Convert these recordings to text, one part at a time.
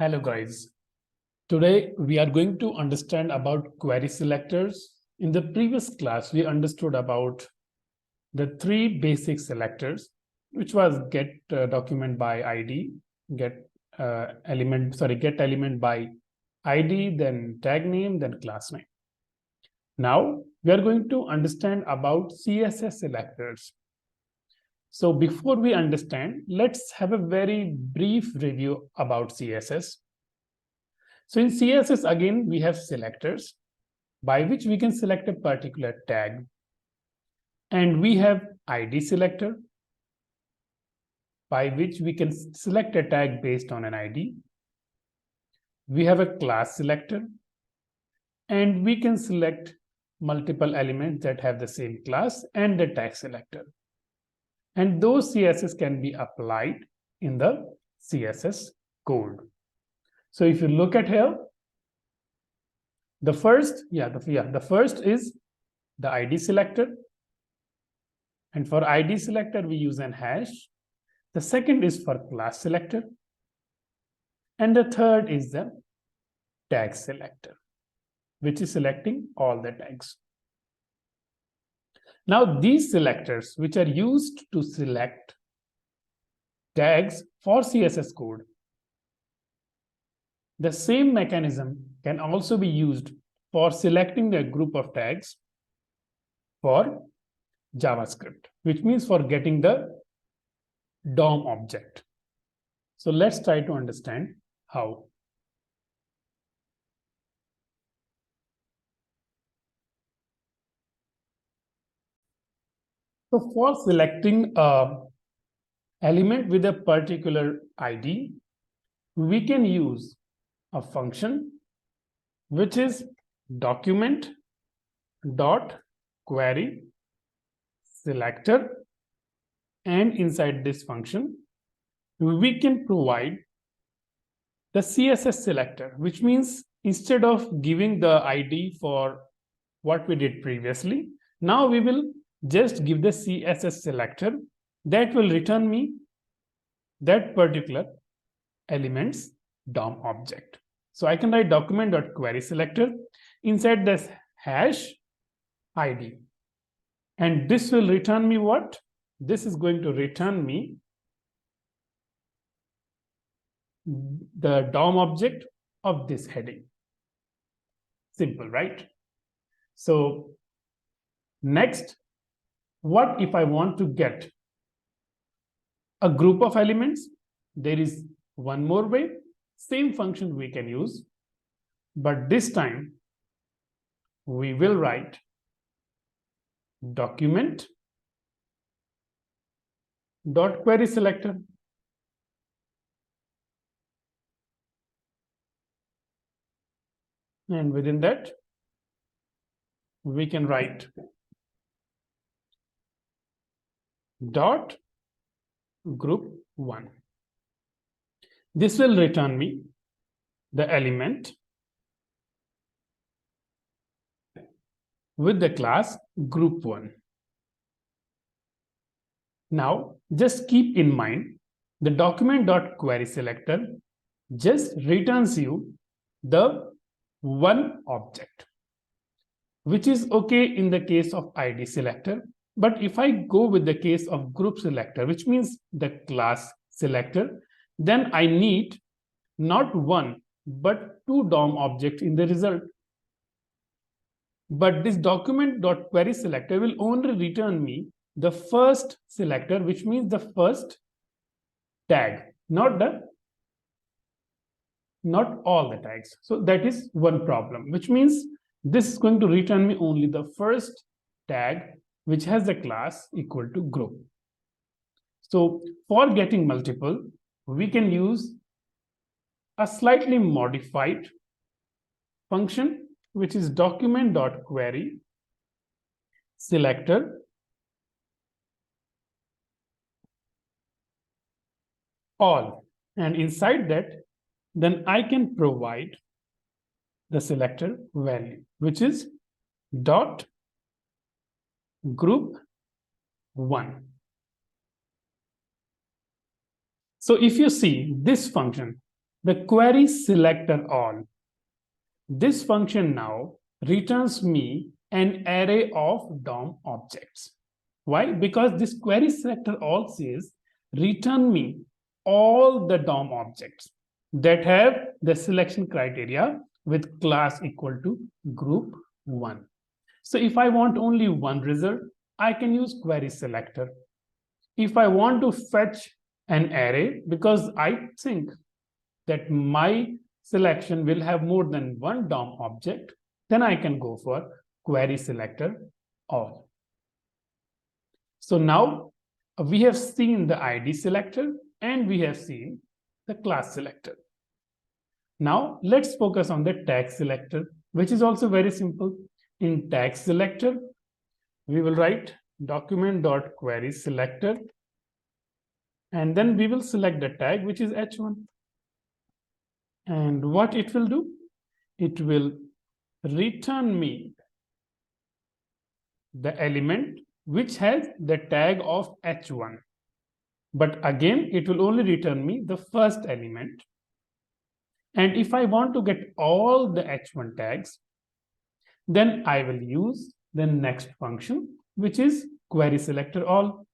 Hello guys. Today we are going to understand about query selectors. In the previous class, we understood about the three basic selectors, which was get document by ID, get element by ID, then tag name, then class name. Now we are going to understand about CSS selectors. So before we understand, let's have a very brief review about CSS. So in CSS, again, we have selectors by which we can select a particular tag. And we have ID selector by which we can select a tag based on an ID. We have a class selector and we can select multiple elements that have the same class and the tag selector. And those CSS can be applied in the CSS code. So if you look at here, the first is the ID selector. And for ID selector, we use an hash. The second is for class selector. And the third is the tag selector, which is selecting all the tags. Now, these selectors, which are used to select tags for CSS code, the same mechanism can also be used for selecting a group of tags for JavaScript, which means for getting the DOM object. So let's try to understand how. So for selecting an element with a particular ID, we can use a function which is document.getElementBySelector, and inside this function we can provide the CSS selector, which means instead of giving the ID for what we did previously, now we will just give the CSS selector that will return me that particular element's DOM object. So I can write document.getElementBySelector inside this hash ID. And this will return me what? This is going to return me the DOM object of this heading. Simple, right? So next, what if I want to get a group of elements? There is one more way. Same function we can use, but this time we will write document.getElementBySelector. And within that, we can write dot group 1. This will return me the element with the class group 1. Now, just keep in mind the document.getElementBySelector just returns you the one object, which is okay in the case of ID selector. But if I go with the case of group selector, which means the class selector, then I need not one, but two DOM objects in the result. But this document.getElementBySelector will only return me the first selector, which means the first tag, not all the tags. So that is one problem, which means this is going to return me only the first tag, which has the class equal to group. So for getting multiple, we can use a slightly modified function, which is document.getSelector all. And inside that, then I can provide the selector value, which is dot group 1. So if you see this function, the querySelectorAll. This function now returns me an array of DOM objects. Why? Because this querySelectorAll says return me all the DOM objects that have the selection criteria with class equal to group 1. So if I want only one result, I can use querySelector. If I want to fetch an array, because I think that my selection will have more than one DOM object, then I can go for querySelectorAll. So now we have seen the ID selector and we have seen the class selector. Now let's focus on the tag selector, which is also very simple. In tag selector, we will write document.getElementById, and then we will select the tag, which is h1. And what it will do? It will return me the element which has the tag of h1. But again, it will only return me the first element. And if I want to get all the h1 tags, then I will use the next function, which is querySelectorAll.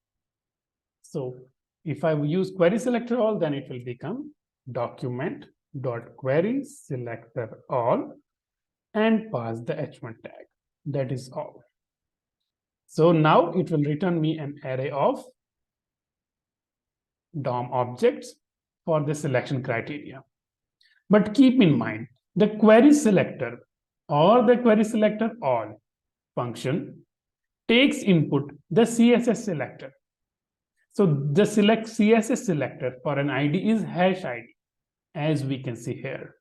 So if I use querySelectorAll, then it will become document.getElementsByClass and pass the h1 tag. That is all. So now it will return me an array of DOM objects for the selection criteria. But keep in mind, the querySelector or the querySelectorAll function takes input the CSS selector. So the CSS selector for an ID is hash ID, as we can see here.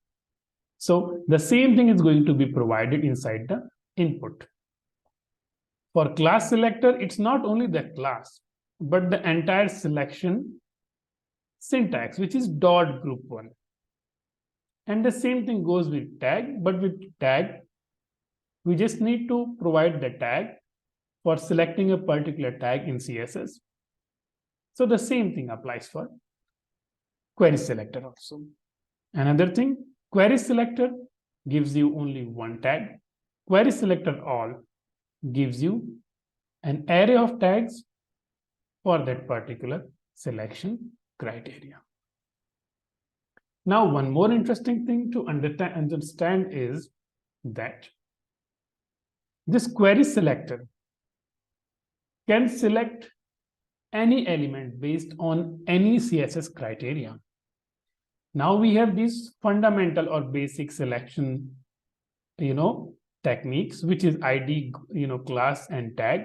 So the same thing is going to be provided inside the input. For class selector, it's not only the class, but the entire selection syntax, which is .group1. And the same thing goes with tag, but with tag, we just need to provide the tag for selecting a particular tag in CSS. So the same thing applies for querySelector also. Another thing, querySelector gives you only one tag. querySelectorAll gives you an array of tags for that particular selection criteria. Now, one more interesting thing to understand is that this querySelector can select any element based on any CSS criteria. Now we have these fundamental or basic selection, techniques, which is ID, class and tag,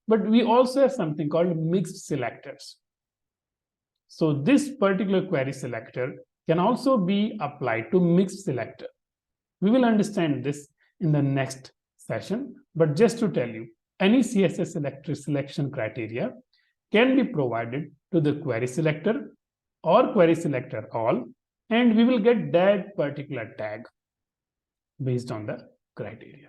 but we also have something called mixed selectors. So this particular querySelector can also be applied to mixed selector. We will understand this in the next session, but just to tell you, any CSS selector selection criteria can be provided to the querySelector or querySelectorAll, and we will get that particular tag based on the criteria.